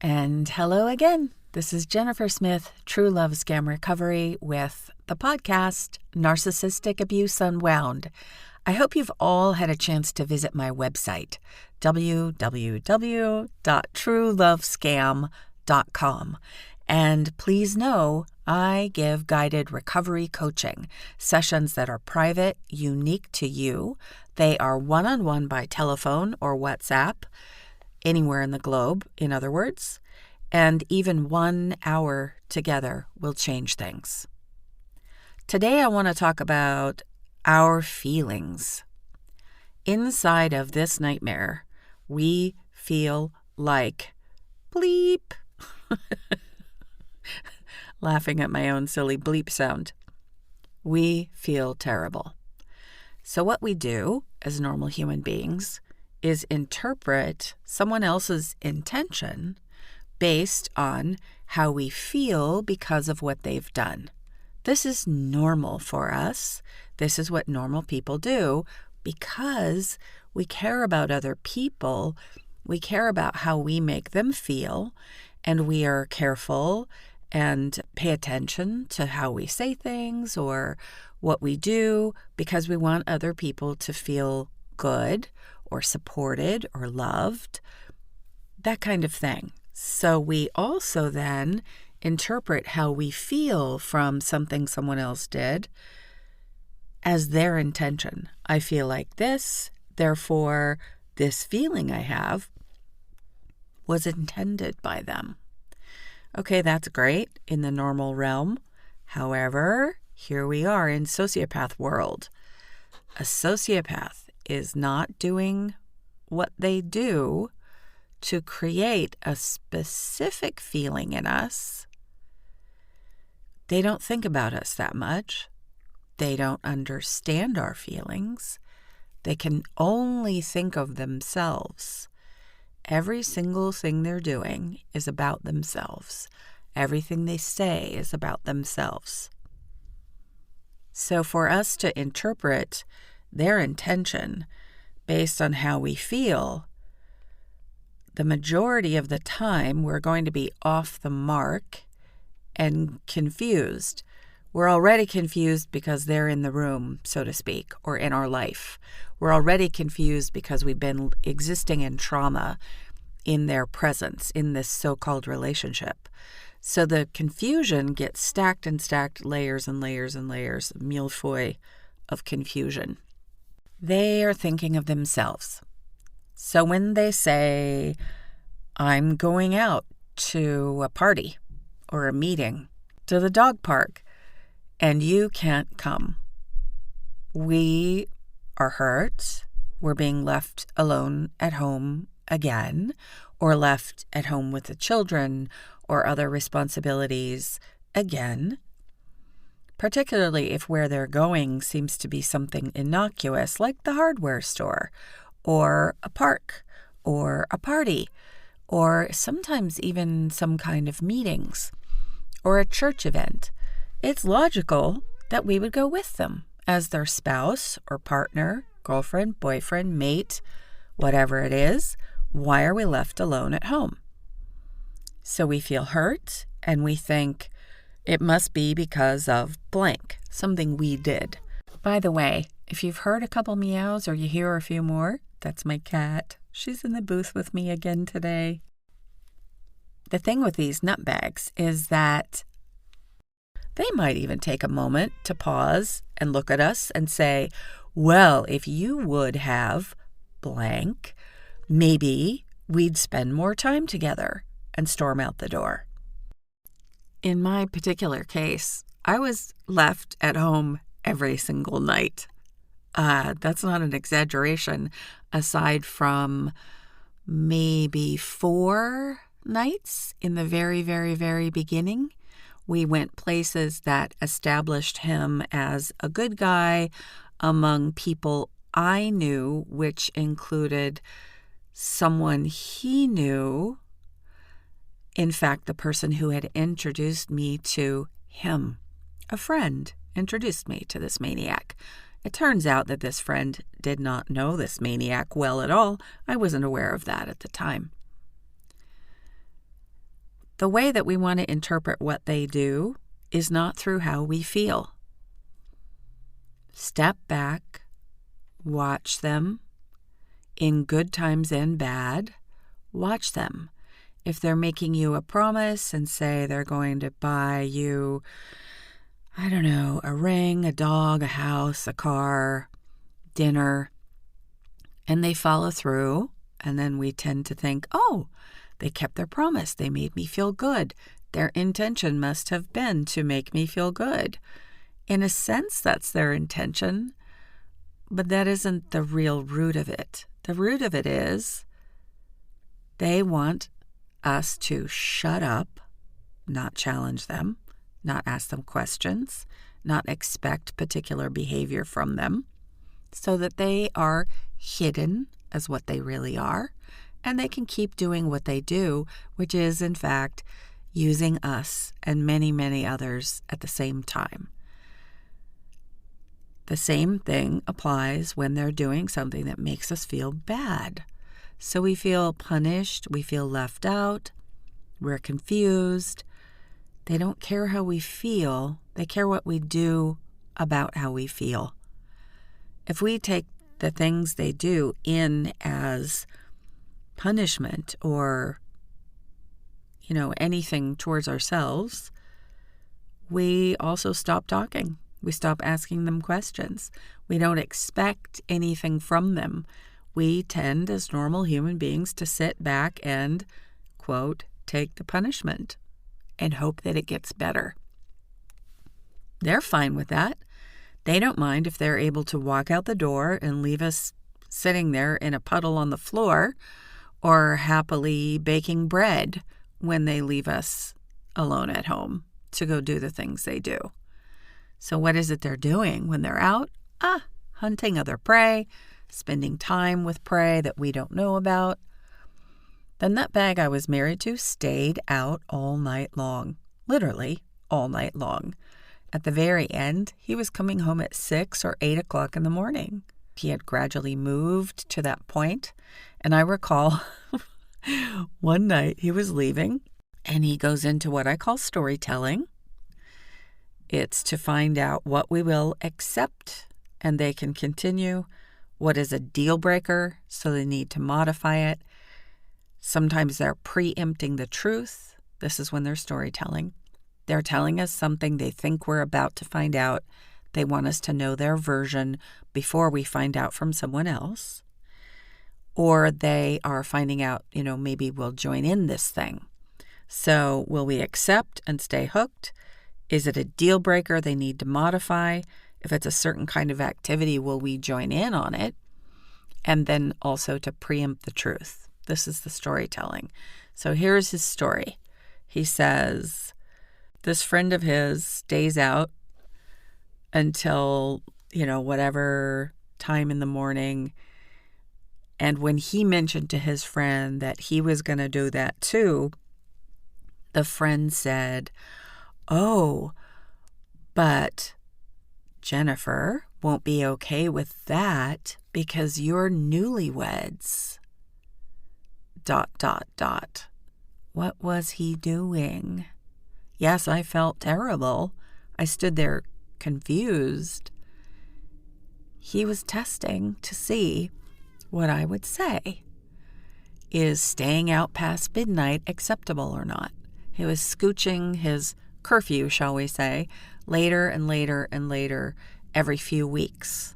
And hello again. This is Jennifer Smith, True Love Scam Recovery, with the podcast Narcissistic Abuse Unwound. I hope you've all had a chance to visit my website, www.truelovescam.com. And please know I give guided recovery coaching, sessions that are private, unique to you. They are one-on-one by telephone or WhatsApp, anywhere in the globe, in other words, and even 1 hour together will change things. Today I want to talk about our feelings. Inside of this nightmare, we feel like bleep. Laughing at my own silly bleep sound. We feel terrible. So what we do as normal human beings is interpret someone else's intention based on how we feel because of what they've done. This is normal for us. This is what normal people do because we care about other people. We care about how we make them feel, and we are careful and pay attention to how we say things or what we do because we want other people to feel good or supported or loved, that kind of thing. So we also then interpret how we feel from something someone else did as their intention. I feel like this, therefore this feeling I have was intended by them. Okay, that's great in the normal realm. However, here we are in sociopath world. A sociopath is not doing what they do to create a specific feeling in us. They don't think about us that much. They don't understand our feelings. They can only think of themselves. Every single thing they're doing is about themselves. Everything they say is about themselves. So for us to interpret their intention based on how we feel, the majority of the time we're going to be off the mark and confused. We're already confused because they're in the room, so to speak, or in our life. We're already confused because we've been existing in trauma in their presence, in this so-called relationship. So the confusion gets stacked and stacked, layers and layers and layers, a millefeuille of confusion. They are thinking of themselves. So when they say, I'm going out to a party or a meeting, to the dog park, and you can't come, we are hurt. We're being left alone at home again, or left at home with the children or other responsibilities again, particularly if where they're going seems to be something innocuous like the hardware store or a park or a party or sometimes even some kind of meetings or a church event. It's logical that we would go with them as their spouse or partner, girlfriend, boyfriend, mate, whatever it is. Why are we left alone at home? So we feel hurt and we think it must be because of blank, something we did. By the way, if you've heard a couple meows or you hear a few more, that's my cat. She's in the booth with me again today. The thing with these nutbags is that they might even take a moment to pause and look at us and say, well, if you would have blank, maybe we'd spend more time together, and storm out the door. In my particular case, I was left at home every single night. That's not an exaggeration, aside from maybe 4 nights in the very, very, very beginning. We went places that established him as a good guy among people I knew, which included someone he knew. In fact, the person who had introduced me to him, a friend, introduced me to this maniac. It turns out that this friend did not know this maniac well at all. I wasn't aware of that at the time. The way that we want to interpret what they do is not through how we feel. Step back, watch them. In good times and bad, watch them. If they're making you a promise and say they're going to buy you, I don't know, a ring, a dog, a house, a car, dinner, and they follow through, and then we tend to think, oh, they kept their promise. They made me feel good. Their intention must have been to make me feel good. In a sense, that's their intention, but that isn't the real root of it. The root of it is they want us to shut up, not challenge them, not ask them questions, not expect particular behavior from them, so that they are hidden as what they really are, and they can keep doing what they do, which is, in fact, using us and many, many others at the same time. The same thing applies when they're doing something that makes us feel bad. So we feel punished, we feel left out, we're confused. They don't care how we feel, they care what we do about how we feel. If we take the things they do in as punishment or, anything towards ourselves, we also stop talking. We stop asking them questions. We don't expect anything from them. We tend, as normal human beings, to sit back and, quote, take the punishment and hope that it gets better. They're fine with that. They don't mind if they're able to walk out the door and leave us sitting there in a puddle on the floor or happily baking bread when they leave us alone at home to go do the things they do. So what is it they're doing when they're out? Hunting other prey, spending time with prey that we don't know about. The nutbag I was married to stayed out all night long, literally all night long. At the very end, he was coming home at 6 or 8 o'clock in the morning. He had gradually moved to that point, and I recall one night he was leaving, and he goes into what I call storytelling. It's to find out what we will accept, and they can continue. What is a deal breaker, so they need to modify it. Sometimes they're preempting the truth. This is when they're storytelling. They're telling us something they think we're about to find out. They want us to know their version before we find out from someone else. Or they are finding out, maybe we'll join in this thing. So will we accept and stay hooked? Is it a deal breaker they need to modify? If it's a certain kind of activity, will we join in on it? And then also to preempt the truth. This is the storytelling. So here's his story. He says, this friend of his stays out until, whatever time in the morning. And when he mentioned to his friend that he was going to do that too, the friend said, oh, but Jennifer won't be okay with that because you're newlyweds. ... What was he doing? Yes, I felt terrible. I stood there confused. He was testing to see what I would say. Is staying out past midnight acceptable or not? He was scooching his curfew, shall we say, later and later and later every few weeks.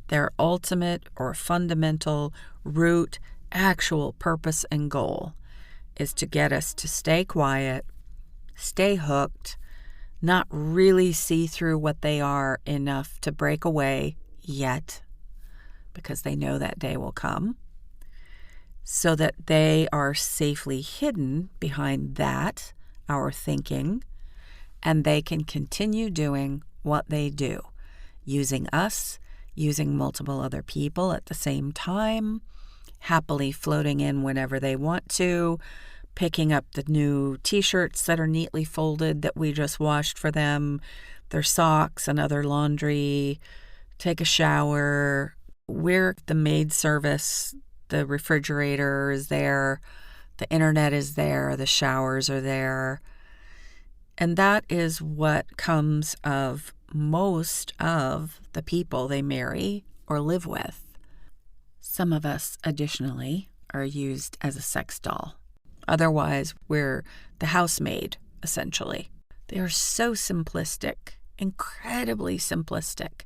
Their ultimate or fundamental root, actual purpose and goal is to get us to stay quiet, stay hooked, not really see through what they are enough to break away yet, because they know that day will come, so that they are safely hidden behind that, our thinking, and they can continue doing what they do, using us, using multiple other people at the same time, happily floating in whenever they want to, picking up the new t-shirts that are neatly folded that we just washed for them, their socks and other laundry, take a shower. We're the maid service, the refrigerator is there, The internet is there, the showers are there. And that is what comes of most of the people they marry or live with. Some of us, additionally, are used as a sex doll. Otherwise, we're the housemaid, essentially. They are so simplistic, incredibly simplistic.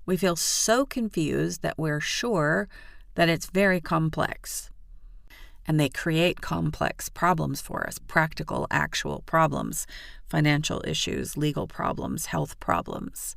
We feel so confused that we're sure that it's very complex. And they create complex problems for us, practical, actual problems, financial issues, legal problems, health problems.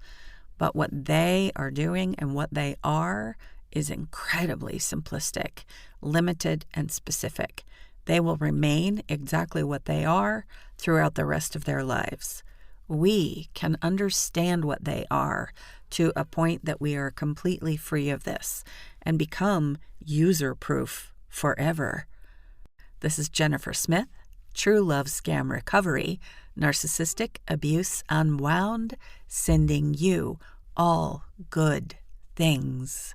But what they are doing and what they are is incredibly simplistic, limited, and specific. They will remain exactly what they are throughout the rest of their lives. We can understand what they are to a point that we are completely free of this and become user-proof forever. This is Jennifer Smith, True Love Scam Recovery, Narcissistic Abuse Unwound, sending you all good things.